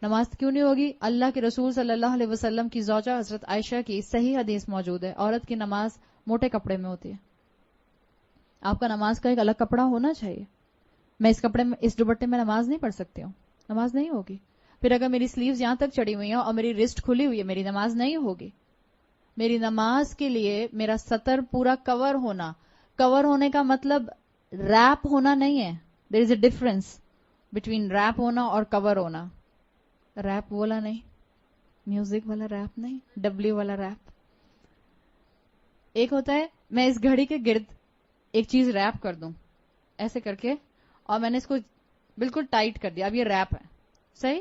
نماز کیوں نہیں ہوگی؟ اللہ کے رسول صلی اللہ علیہ وسلم کی زوجہ حضرت عائشہ کی صحیح حدیث موجود ہے، عورت کی نماز موٹے کپڑے میں ہوتی ہے. آپ کا نماز کا ایک الگ کپڑا ہونا چاہیے. میں اس کپڑے میں، اس دوپٹے میں نماز نہیں پڑھ سکتی ہوں، نماز نہیں ہوگی. پھر اگر میری سلیوز یہاں تک چڑھی ہوئی ہیں اور میری رسٹ کھلی ہوئی ہے، میری نماز نہیں ہوگی. میری نماز کے لیے میرا سطر پورا کور ہونا، کور ہونے کا مطلب ریپ ہونا نہیں ہے. دیر is a difference between rape ہونا اور کور ہونا. ریپ والا نہیں، میوزک والا ریپ نہیں، ڈبلیو والا ریپ. ایک ہوتا ہے میں اس گھڑی کے گرد ایک چیز ریپ کر دوں ایسے کر کے، اور میں نے اس کو بالکل ٹائٹ کر دیا، اب یہ ریپ ہے. صحیح،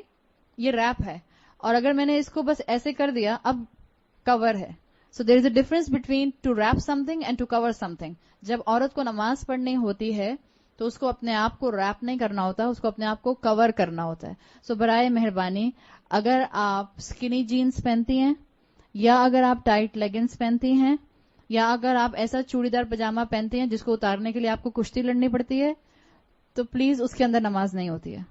یہ ریپ ہے. اور اگر میں نے اس کو بس ایسے کر دیا، اب کور ہے. So there is a difference between to wrap something and to cover something. جب عورت کو نماز پڑھنی ہوتی ہے تو اس کو اپنے آپ کو ریپ نہیں کرنا ہوتا، اس کو اپنے آپ کو کور کرنا ہوتا ہے. سو برائے مہربانی اگر آپ اسکنی جینز پہنتی ہیں، یا اگر آپ ٹائٹ لیگنز پہنتی ہیں، یا اگر آپ ایسا چوڑی دار پجامہ پہنتے ہیں جس کو اتارنے کے لیے آپ کو کشتی لڑنی پڑتی ہے، تو پلیز اس کے اندر نماز نہیں ہوتی ہے.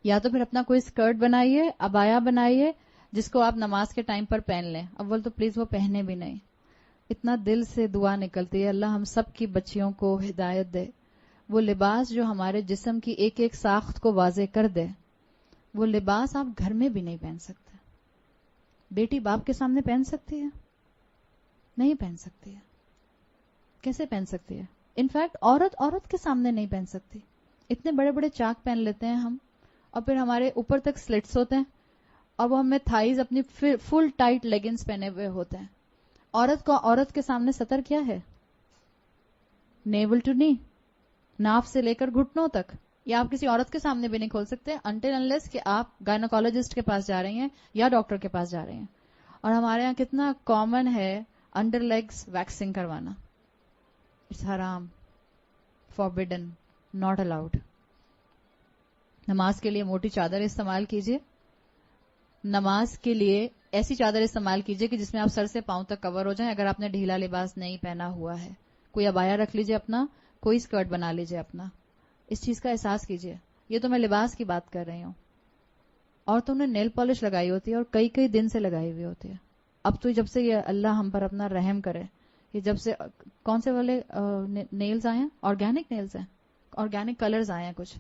یا تو پھر اپنا کوئی اسکرٹ بنائیے، عبایا بنائیے جس کو آپ نماز کے ٹائم پر پہن لیں. اول تو پلیز وہ پہنے بھی نہیں. اتنا دل سے دعا نکلتی ہے اللہ ہم سب کی بچیوں کو ہدایت دے. وہ لباس جو ہمارے جسم کی ایک ایک ساخت کو واضح کر دے، وہ لباس آپ گھر میں بھی نہیں پہن سکتے. بیٹی باپ کے سامنے پہن سکتی ہے؟ نہیں پہن سکتی ہے. کیسے پہن سکتی ہے؟ انفیکٹ عورت کے سامنے نہیں پہن سکتی. اتنے بڑے بڑے چاک پہن لیتے ہیں ہم، اور پھر ہمارے اوپر تک سلٹس ہوتے ہیں، اور وہ ہمیں تھائز اپنی فل ٹائٹ لیگنز پہنے ہوئے ہوتے ہیں. عورت کے سامنے سطر کیا ہے؟ نیول ٹو نی، ناف سے لے کر گھٹنوں تک. یہ آپ کسی عورت کے سامنے بھی نہیں کھول سکتے انٹل انلیس کہ آپ گائنوکالوجسٹ کے پاس جا رہی ہیں یا ڈاکٹر کے پاس جا رہی ہیں. اور ہمارے یہاں کتنا کامن ہے انڈر لیگز ویکسنگ کروانا. اٹس حرام، فاربیڈن، ناٹ الاؤڈ. نماز کے لیے موٹی چادر استعمال کیجیے. نماز کے لیے ایسی چادر استعمال کیجیے کہ جس میں آپ سر سے پاؤں تک کور ہو جائیں. اگر آپ نے ڈھیلا لباس نہیں پہنا ہوا ہے، کوئی عبایا رکھ لیجیے اپنا، کوئی اسکرٹ بنا لیجیے اپنا. اس چیز کا احساس کیجیے. یہ تو میں لباس کی بات کر رہی ہوں. عورتوں نے نیل پالش لگائی ہوتی ہے اور کئی کئی دن سے لگائی ہوئی ہوتی ہے. اب تو جب سے یہ اللہ ہم پر اپنا رحم کرے، یہ جب سے کون سے والے نیلز آئے ہیں، آرگینک نیلز ہیں، آرگینک کلرز آئے ہیں کچھ.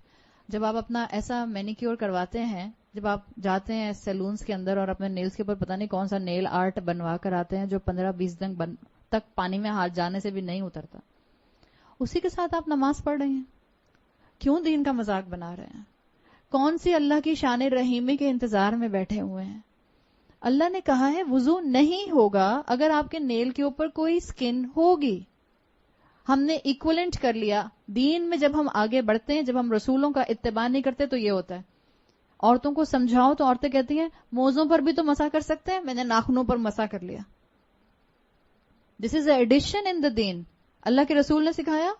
جب آپ اپنا ایسا مینیکیور کرواتے ہیں، جب آپ جاتے ہیں سیلونز کے اندر اور اپنے نیلز کے اوپر پتہ نہیں کون سا نیل آرٹ بنوا کر آتے ہیں جو 15-20 دن تک پانی میں ہاتھ جانے سے بھی نہیں اترتا، اسی کے ساتھ آپ نماز پڑھ رہے ہیں. کیوں دین کا مذاق بنا رہے ہیں؟ کون سی اللہ کی شان رحیمی کے انتظار میں بیٹھے ہوئے ہیں؟ اللہ نے کہا ہے وضو نہیں ہوگا اگر آپ کے نیل کے اوپر کوئی سکن ہوگی. ہم نے ایکولنٹ کر لیا. دین میں جب ہم آگے بڑھتے ہیں، جب ہم رسولوں کا اتباع نہیں کرتے تو یہ ہوتا ہے. عورتوں کو سمجھاؤ تو عورتیں کہتی ہیں موزوں پر بھی تو مسح کر سکتے ہیں، میں نے ناخنوں پر مسح کر لیا. دس از اے ایڈیشن ان دا دین. اللہ کے رسول نے سکھایا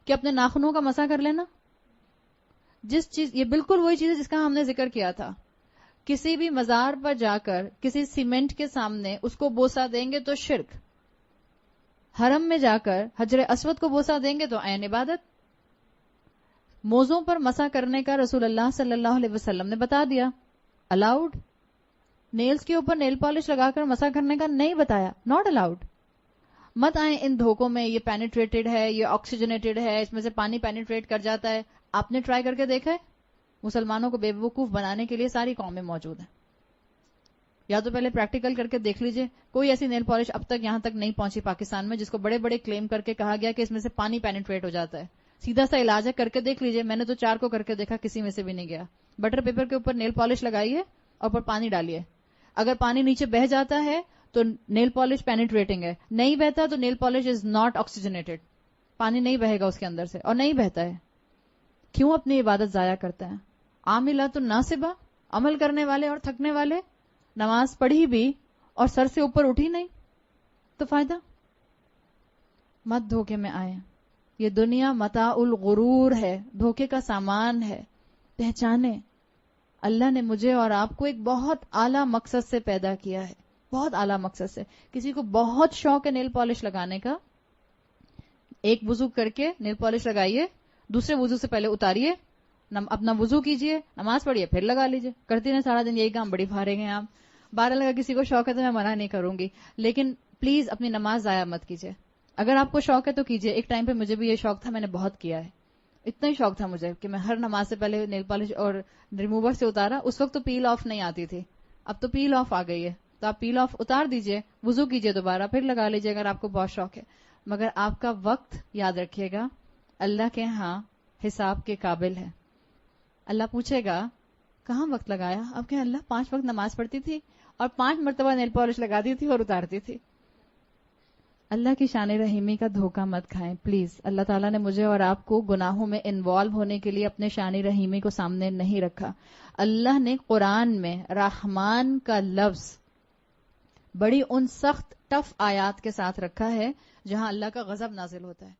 کہ اپنے ناخنوں کا مسح کر لینا. جس چیز، یہ بالکل وہی چیز ہے جس کا ہم نے ذکر کیا تھا. کسی بھی مزار پر جا کر کسی سیمنٹ کے سامنے اس کو بوسہ دیں گے تو شرک. حرم میں جا کر حجر اسود کو بوسہ دیں گے تو عین عبادت. موزوں پر مسح کرنے کا رسول اللہ صلی اللہ علیہ وسلم نے بتا دیا، الاؤڈ. نیلز کے اوپر نیل پالش لگا کر مسح کرنے کا نہیں بتایا، ناٹ الاؤڈ. مت آئیں ان دھوکوں میں، یہ پینیٹریٹڈ ہے، یہ آکسیجنیٹڈ ہے، اس میں سے پانی پینیٹریٹ کر جاتا ہے. آپ نے ٹرائی کر کے دیکھا ہے؟ مسلمانوں کو بے وقوف بنانے کے لیے ساری قومیں موجود ہیں. یا تو پہلے پریکٹیکل کر کے دیکھ لیجئے. کوئی ایسی نیل پالش اب تک یہاں تک نہیں پہنچی پاکستان میں جس کو بڑے بڑے کلیم کر کے کہا گیا کہ اس میں سے پانی پینیٹریٹ ہو جاتا ہے. سیدھا سا علاج ہے، کر کے دیکھ لیجئے. میں نے تو 4 کو کر کے دیکھا، کسی میں سے بھی نہیں گیا. بٹر پیپر کے اوپر نیل پالش لگائیے اور اوپر پانی ڈالیے. اگر پانی نیچے بہ جاتا ہے تو نیل پالش پینیٹریٹنگ ہے، نہیں بہتا تو nail polish is not oxygenated. پانی نہیں بہے گا اس کے اندر سے، اور نہیں بہتا ہے. کیوں اپنی عبادت ضائع کرتے ہیں؟ عاملات الناصبہ، عمل کرنے والے اور تھکنے والے. نماز پڑھی بھی اور سر سے اوپر اٹھی نہیں تو فائدہ. مت دھوکے میں آئے. یہ دنیا متاع الغرور ہے، دھوکے کا سامان ہے. پہچانے اللہ نے مجھے اور آپ کو ایک بہت اعلیٰ مقصد سے پیدا کیا ہے، بہت اعلیٰ مقصد سے. کسی کو بہت شوق ہے نیل پالش لگانے کا، ایک وضو کر کے نیل پالش لگائیے، دوسرے وضو سے پہلے اتاریے اپنا وضو کیجئے, نماز پڑھیے, پھر لگا لیجئے. کرتی رہیں سارا دن یہی کام, بڑی فارغ ہیں آپ. بہرحال اگر کسی کو شوق ہے تو میں منع نہیں کروں گی, لیکن پلیز اپنی نماز ضائع مت کیجئے. اگر آپ کو شوق ہے تو کیجئے. ایک ٹائم پہ مجھے بھی یہ شوق تھا, میں نے بہت کیا ہے. اتنا ہی شوق تھا مجھے کہ میں ہر نماز سے پہلے نیل پالش اور ریموور سے اتارا. اس وقت تو پیل آف نہیں آتی تھی, اب تو پیل آف آ گئی ہے, تو آپ پیل آف اتار دیجئے, وضو کیجئے دوبارہ, پھر لگا لیجئے اگر آپ کو بہت شوق ہے. مگر آپ کا وقت یاد رکھیے گا اللہ کے ہاں حساب کے قابل ہے. اللہ پوچھے گا کہاں وقت لگایا؟ اب کہ اللہ 5 وقت نماز پڑھتی تھی اور 5 مرتبہ نیل پالش لگاتی تھی اور اتارتی تھی. اللہ کی شان رحیمی کا دھوکہ مت کھائیں پلیز. اللہ تعالیٰ نے مجھے اور آپ کو گناہوں میں انوالو ہونے کے لیے اپنے شان رحیمی کو سامنے نہیں رکھا. اللہ نے قرآن میں رحمان کا لفظ بڑی ان سخت ٹف آیات کے ساتھ رکھا ہے جہاں اللہ کا غضب نازل ہوتا ہے.